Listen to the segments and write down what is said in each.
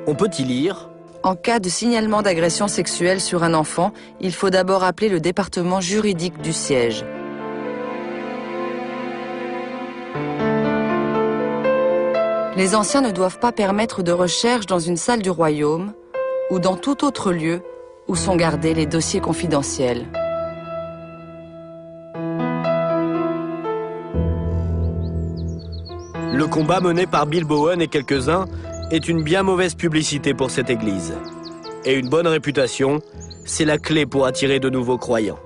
On peut y lire: En cas de signalement d'agression sexuelle sur un enfant, il faut d'abord appeler le département juridique du siège. Les anciens ne doivent pas permettre de recherche dans une salle du royaume ou dans tout autre lieu où sont gardés les dossiers confidentiels. Le combat mené par Bill Bowen et quelques-uns est une bien mauvaise publicité pour cette église. Et une bonne réputation, c'est la clé pour attirer de nouveaux croyants.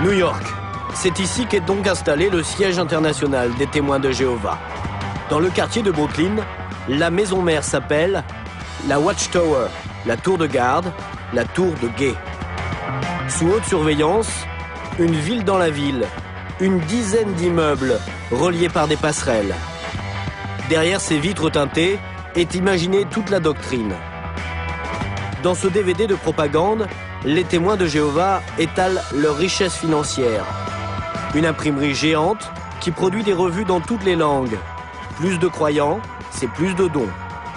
New York. C'est ici qu'est donc installé le siège international des témoins de Jéhovah. Dans le quartier de Brooklyn, la maison mère s'appelle la Watchtower, la tour de garde, la tour de guet. Sous haute surveillance, une ville dans la ville, une dizaine d'immeubles reliés par des passerelles. Derrière ces vitres teintées est imaginée toute la doctrine. Dans ce DVD de propagande, les témoins de Jéhovah étalent leur richesse financière. Une imprimerie géante qui produit des revues dans toutes les langues. Plus de croyants, c'est plus de dons.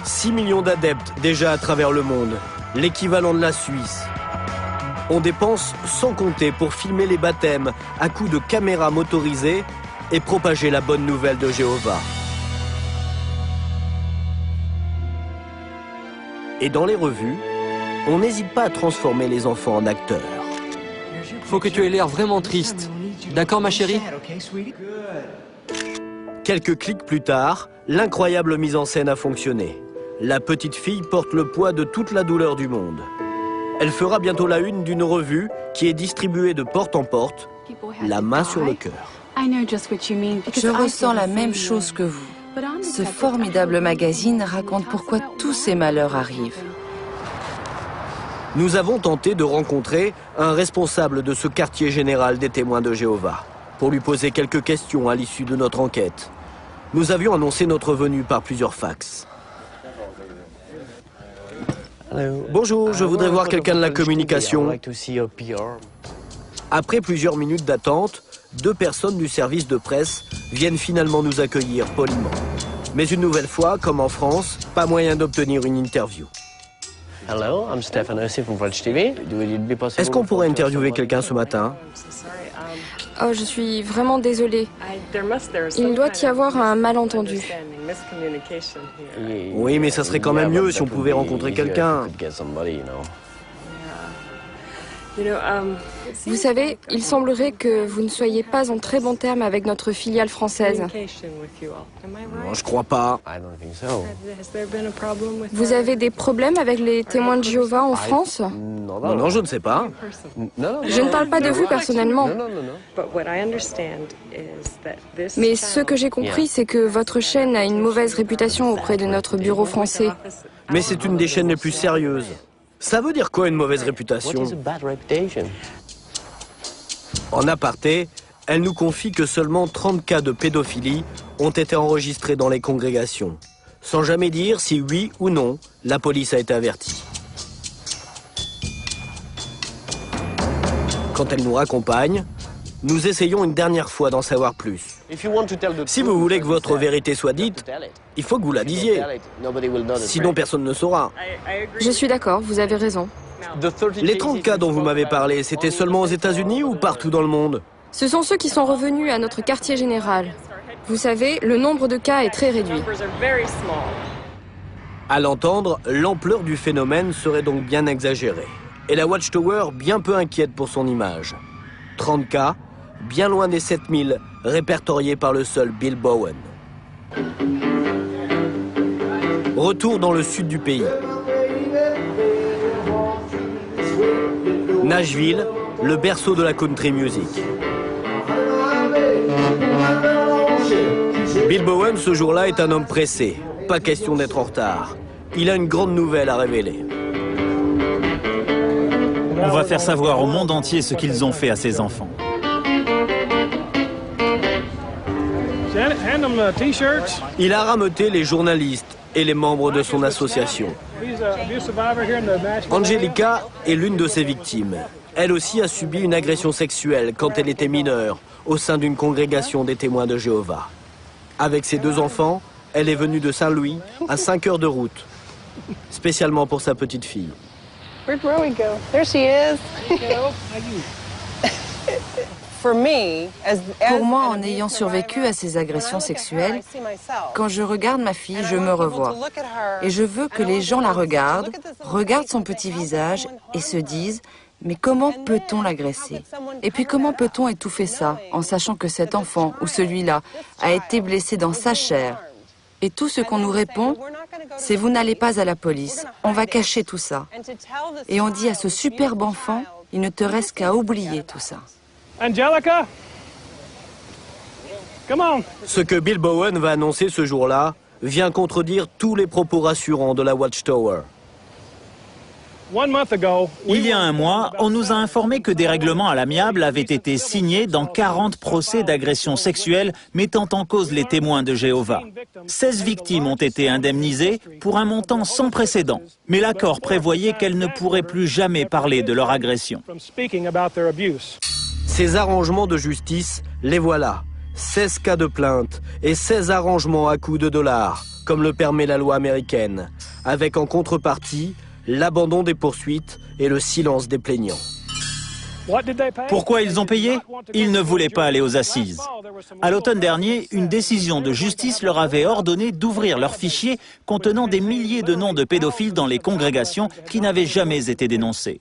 6 millions d'adeptes déjà à travers le monde, l'équivalent de la Suisse. On dépense sans compter pour filmer les baptêmes à coups de caméras motorisées et propager la bonne nouvelle de Jéhovah. Et dans les revues, on n'hésite pas à transformer les enfants en acteurs. Faut que tu aies l'air vraiment triste. D'accord, ma chérie? Quelques clics plus tard, l'incroyable mise en scène a fonctionné. La petite fille porte le poids de toute la douleur du monde. Elle fera bientôt la une d'une revue qui est distribuée de porte en porte, la main sur le cœur. Je ressens la même chose que vous. Ce formidable magazine raconte pourquoi tous ces malheurs arrivent. Nous avons tenté de rencontrer un responsable de ce quartier général des témoins de Jéhovah pour lui poser quelques questions à l'issue de notre enquête. Nous avions annoncé notre venue par plusieurs fax. Bonjour, je voudrais voir quelqu'un de la communication. Après plusieurs minutes d'attente, 2 personnes du service de presse viennent finalement nous accueillir poliment. Mais une nouvelle fois, comme en France, pas moyen d'obtenir une interview. Est-ce qu'on pourrait interviewer quelqu'un ce matin? Oh, je suis vraiment désolée. Il doit y avoir un malentendu. Oui, mais ça serait quand même mieux si on pouvait rencontrer quelqu'un. Vous savez, il semblerait que vous ne soyez pas en très bon terme avec notre filiale française. Non, je crois pas. Vous avez des problèmes avec les témoins de Jéhovah en France? Non, je ne sais pas. Je ne parle pas de vous personnellement. Mais ce que j'ai compris, c'est que votre chaîne a une mauvaise réputation auprès de notre bureau français. Mais c'est une des chaînes les plus sérieuses. Ça veut dire quoi, une mauvaise réputation? En aparté, elle nous confie que seulement 30 cas de pédophilie ont été enregistrés dans les congrégations, sans jamais dire si oui ou non la police a été avertie. Quand elle nous raccompagne, nous essayons une dernière fois d'en savoir plus. Si vous voulez que votre vérité soit dite, il faut que vous la disiez. Sinon, personne ne saura. Je suis d'accord, vous avez raison. Les 30 cas dont vous m'avez parlé, c'était seulement aux États-Unis ou partout dans le monde? Ce sont ceux qui sont revenus à notre quartier général. Vous savez, le nombre de cas est très réduit. À l'entendre, l'ampleur du phénomène serait donc bien exagérée. Et la Watchtower bien peu inquiète pour son image. 30 cas, bien loin des 7000 répertoriés par le seul Bill Bowen. Retour dans le sud du pays. Nashville, le berceau de la country music. Bill Bowen, ce jour-là, est un homme pressé. Pas question d'être en retard. Il a une grande nouvelle à révéler. On va faire savoir au monde entier ce qu'ils ont fait à ces enfants. Il a rameuté les journalistes et les membres de son association. Angelica est l'une de ses victimes. Elle aussi a subi une agression sexuelle quand elle était mineure, au sein d'une congrégation des témoins de Jéhovah. Avec ses 2 enfants, elle est venue de Saint-Louis à 5 heures de route, spécialement pour sa petite fille. Where'd Rowie go? There she is. Pour moi, en ayant survécu à ces agressions sexuelles, quand je regarde ma fille, je me revois. Et je veux que les gens la regardent son petit visage et se disent « Mais comment peut-on l'agresser? Et puis comment peut-on étouffer ça en sachant que cet enfant ou celui-là a été blessé dans sa chair ?» Et tout ce qu'on nous répond, c'est « Vous n'allez pas à la police, on va cacher tout ça. » Et on dit à ce superbe enfant « Il ne te reste qu'à oublier tout ça. » Angelica, come on. Ce que Bill Bowen va annoncer ce jour-là vient contredire tous les propos rassurants de la Watchtower. Il y a un mois, on nous a informé que des règlements à l'amiable avaient été signés dans 40 procès d'agressions sexuelles mettant en cause les témoins de Jéhovah. 16 victimes ont été indemnisées pour un montant sans précédent. Mais l'accord prévoyait qu'elles ne pourraient plus jamais parler de leur agression. Ces arrangements de justice, les voilà. 16 cas de plainte et 16 arrangements à coups de dollars, comme le permet la loi américaine, avec en contrepartie l'abandon des poursuites et le silence des plaignants. Pourquoi ils ont payé? Ils ne voulaient pas aller aux assises. À l'automne dernier, une décision de justice leur avait ordonné d'ouvrir leurs fichiers contenant des milliers de noms de pédophiles dans les congrégations qui n'avaient jamais été dénoncés.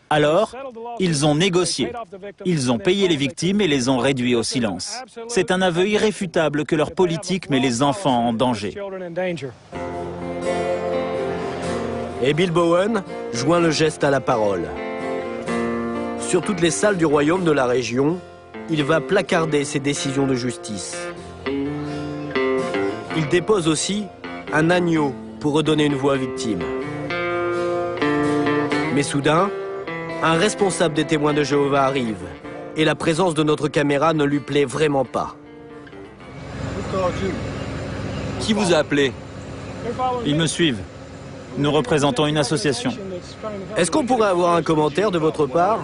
Alors, ils ont négocié. Ils ont payé les victimes et les ont réduits au silence. C'est un aveu irréfutable que leur politique met les enfants en danger. Et Bill Bowen joint le geste à la parole. Sur toutes les salles du royaume de la région, il va placarder ces décisions de justice. Il dépose aussi un agneau pour redonner une voix aux victimes. Mais soudain, un responsable des témoins de Jéhovah arrive et la présence de notre caméra ne lui plaît vraiment pas. Qui vous a appelé? Ils me suivent. Nous représentons une association. Est-ce qu'on pourrait avoir un commentaire de votre part?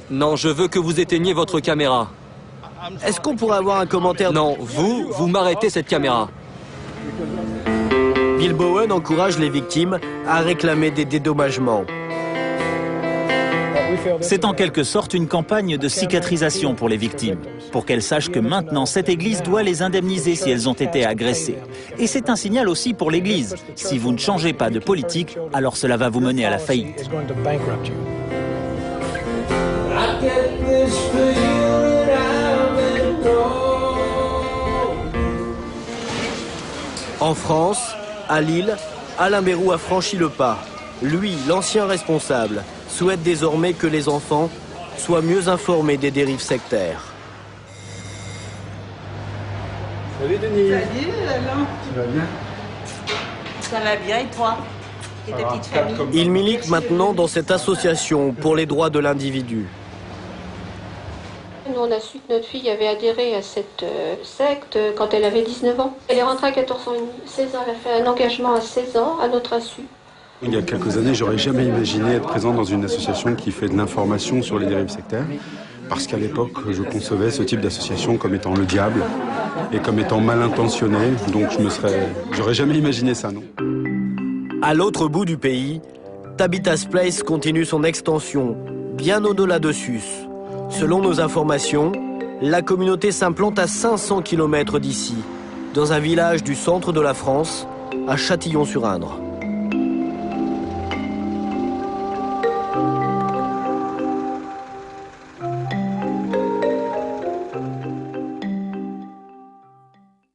Non, je veux que vous éteigniez votre caméra. Est-ce qu'on pourrait avoir un commentaire? Non, vous m'arrêtez cette caméra. Bill Bowen encourage les victimes à réclamer des dédommagements. C'est en quelque sorte une campagne de cicatrisation pour les victimes, pour qu'elles sachent que maintenant cette église doit les indemniser si elles ont été agressées. Et c'est un signal aussi pour l'église. Si vous ne changez pas de politique, alors cela va vous mener à la faillite. En France, à Lille, Alain Bérou a franchi le pas. Lui, l'ancien responsable, souhaite désormais que les enfants soient mieux informés des dérives sectaires. Salut Denis. Salut Alain. Tu vas bien? Ça va bien et toi? Et ta petite famille? Il milite maintenant dans cette association pour les droits de l'individu. Nous, on a su que notre fille avait adhéré à cette secte quand elle avait 19 ans. Elle est rentrée à 14 ans et demi. 16 ans, elle a fait un engagement à 16 ans à notre insu. Il y a quelques années, j'aurais jamais imaginé être présent dans une association qui fait de l'information sur les dérives sectaires. Parce qu'à l'époque, je concevais ce type d'association comme étant le diable et comme étant mal intentionné. Donc j'aurais jamais imaginé ça, non. À l'autre bout du pays, Tabitha's Place continue son extension, bien au-delà de Sus. Selon nos informations, la communauté s'implante à 500 km d'ici, dans un village du centre de la France, à Châtillon-sur-Indre.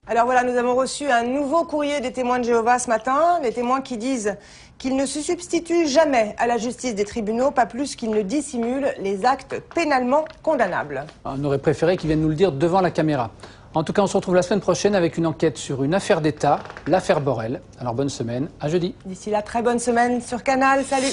Alors voilà, nous avons reçu un nouveau courrier des témoins de Jéhovah ce matin. Les témoins qui disent qu'ils ne se substituent jamais à la justice des tribunaux, pas plus qu'ils ne dissimulent les actes pénalement condamnables. On aurait préféré qu'ils viennent nous le dire devant la caméra. En tout cas, on se retrouve la semaine prochaine avec une enquête sur une affaire d'État, l'affaire Borrell. Alors bonne semaine, à jeudi. D'ici là, très bonne semaine sur Canal. Salut!